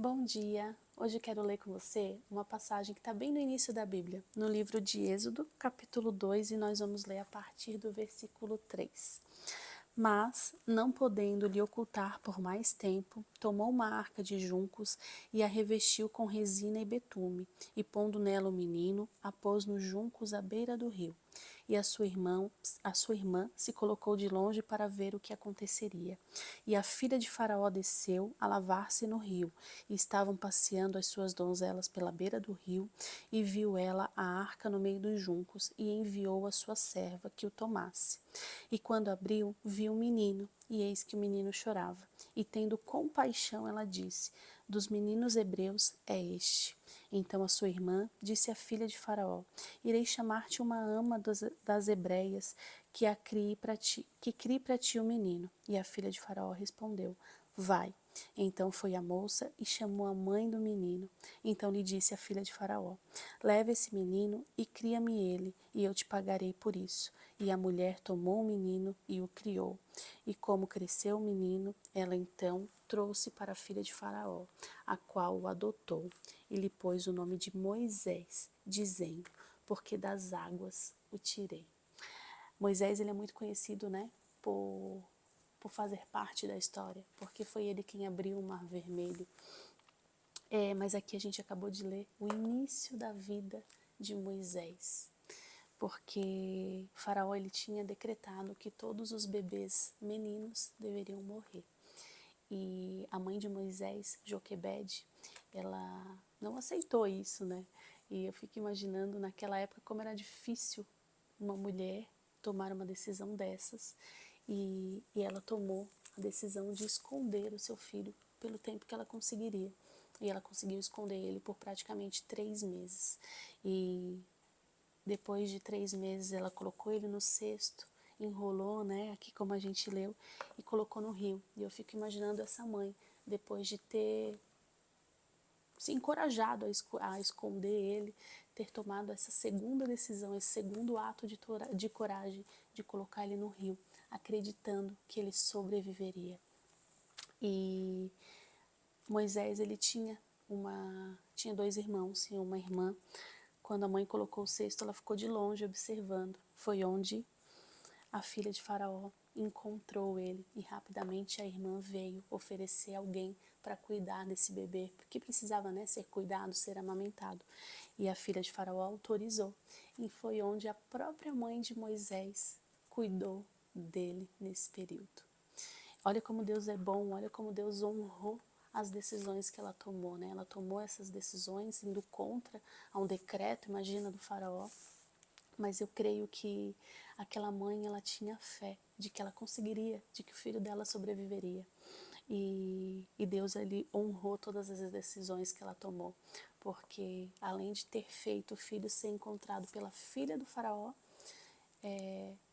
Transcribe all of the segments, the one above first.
Bom dia! Hoje eu quero ler com você uma passagem que está bem no início da Bíblia, no livro de Êxodo, capítulo 2, e nós vamos ler a partir do versículo 3. Mas, não podendo lhe ocultar por mais tempo, tomou uma arca de juncos e a revestiu com resina e betume, e pondo nela o menino, a pôs nos juncos à beira do rio. E a sua irmã se colocou de longe para ver o que aconteceria. E a filha de Faraó desceu a lavar-se no rio, e estavam passeando as suas donzelas pela beira do rio, e viu ela a arca no meio dos juncos, e enviou a sua serva que o tomasse. E quando abriu, viu um menino, e eis que o menino chorava. E tendo compaixão, ela disse: dos meninos hebreus é este. Então a sua irmã disse à filha de Faraó: irei chamar-te uma ama das hebreias que crie para ti o menino. E a filha de Faraó respondeu: vai. Então foi a moça e chamou a mãe do menino. Então lhe disse a filha de Faraó: leva esse menino e cria-me ele, e eu te pagarei por isso. E a mulher tomou o menino e o criou. E como cresceu o menino, ela então trouxe para a filha de Faraó, a qual o adotou, e lhe pôs o nome de Moisés, dizendo: porque das águas o tirei. Moisés, ele é muito conhecido, né, por fazer parte da história, porque foi ele quem abriu o Mar Vermelho. Mas aqui a gente acabou de ler o início da vida de Moisés, porque Faraó ele tinha decretado que todos os bebês meninos deveriam morrer. E a mãe de Moisés, Joquebede, ela não aceitou isso, né? E eu fico imaginando naquela época como era difícil uma mulher tomar uma decisão dessas. E ela tomou a decisão de esconder o seu filho pelo tempo que ela conseguiria. E ela conseguiu esconder ele por praticamente 3 meses. E depois de 3 meses ela colocou ele no cesto, enrolou, né, aqui como a gente leu, e colocou no rio. E eu fico imaginando essa mãe, depois de ter se encorajado a esconder ele, ter tomado essa segunda decisão, esse segundo ato de coragem de colocar ele no rio, acreditando que ele sobreviveria. E Moisés, ele tinha 2 irmãos e uma irmã. Quando a mãe colocou o cesto, ela ficou de longe observando. Foi onde a filha de Faraó encontrou ele e rapidamente a irmã veio oferecer alguém para cuidar desse bebê, porque precisava, né, ser cuidado, ser amamentado. E a filha de Faraó autorizou. E foi onde a própria mãe de Moisés cuidou dele nesse período. Olha como Deus é bom, olha como Deus honrou as decisões que ela tomou, né? Ela tomou essas decisões indo contra a um decreto, imagina, do Faraó. Mas eu creio que aquela mãe, ela tinha fé de que ela conseguiria, de que o filho dela sobreviveria. E Deus ali honrou todas as decisões que ela tomou, porque além de ter feito o filho ser encontrado pela filha do Faraó,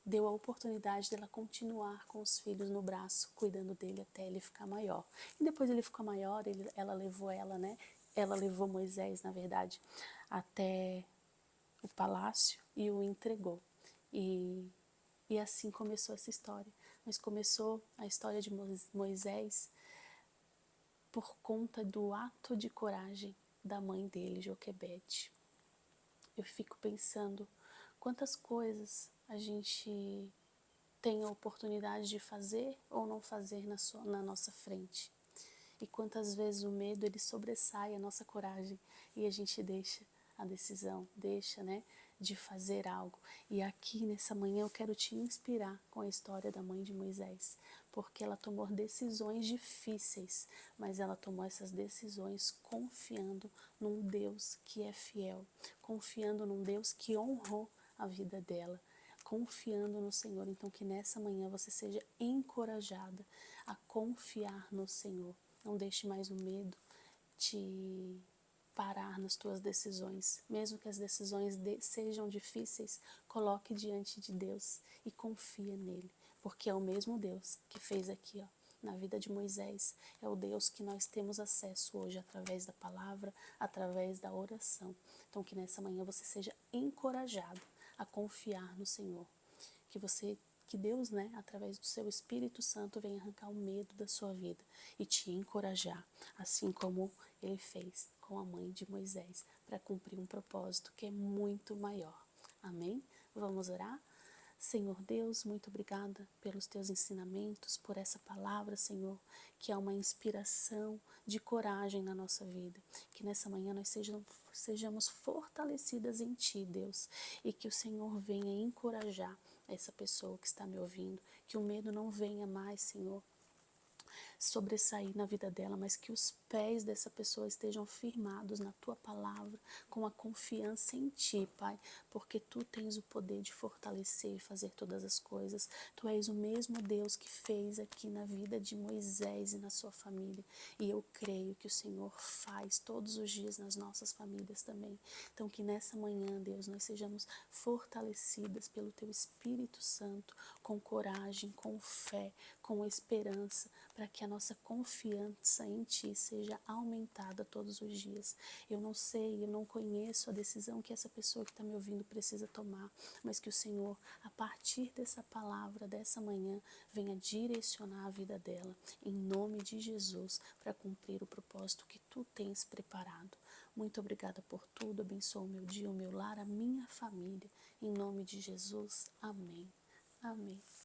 deu a oportunidade dela continuar com os filhos no braço, cuidando dele até ele ficar maior. E depois ele ficou maior, ela levou né? Ela levou Moisés, na verdade, até o palácio e o entregou. E assim começou essa história. Mas começou a história de Moisés por conta do ato de coragem da mãe dele, Joquebede. Eu fico pensando quantas coisas a gente tem a oportunidade de fazer ou não fazer na nossa frente. E quantas vezes o medo ele sobressai a nossa coragem e a gente deixa a decisão, deixa, né, de fazer algo. E aqui nessa manhã eu quero te inspirar com a história da mãe de Moisés, porque ela tomou decisões difíceis, mas ela tomou essas decisões confiando num Deus que é fiel, confiando num Deus que honrou a vida dela, confiando no Senhor. Então que nessa manhã você seja encorajada a confiar no Senhor. Não deixe mais o medo te parar nas tuas decisões. Mesmo que as decisões sejam difíceis, coloque diante de Deus e confia nele, porque é o mesmo Deus que fez aqui, ó, na vida de Moisés. É o Deus que nós temos acesso hoje através da palavra, através da oração. Então que nessa manhã você seja encorajado a confiar no Senhor, que você Que Deus, né, através do seu Espírito Santo, venha arrancar o medo da sua vida e te encorajar, assim como ele fez com a mãe de Moisés, para cumprir um propósito que é muito maior. Amém? Vamos orar? Senhor Deus, muito obrigada pelos teus ensinamentos, por essa palavra, Senhor, que é uma inspiração de coragem na nossa vida. Que nessa manhã nós sejamos fortalecidas em Ti, Deus, e que o Senhor venha encorajar essa pessoa que está me ouvindo, que o medo não venha mais, Senhor, sobressair na vida dela, mas que os pés dessa pessoa estejam firmados na Tua palavra, com a confiança em Ti, Pai, porque Tu tens o poder de fortalecer e fazer todas as coisas. Tu és o mesmo Deus que fez aqui na vida de Moisés e na sua família, e eu creio que o Senhor faz todos os dias nas nossas famílias também. Então que nessa manhã, Deus, nós sejamos fortalecidas pelo Teu Espírito Santo, com coragem, com fé, com esperança, para que a nossa confiança em Ti seja aumentada todos os dias. Eu não sei, eu não conheço a decisão que essa pessoa que está me ouvindo precisa tomar, mas que o Senhor, a partir dessa palavra, dessa manhã, venha direcionar a vida dela, em nome de Jesus, para cumprir o propósito que Tu tens preparado. Muito obrigada por tudo, abençoa o meu dia, o meu lar, a minha família, em nome de Jesus. Amém. Amém.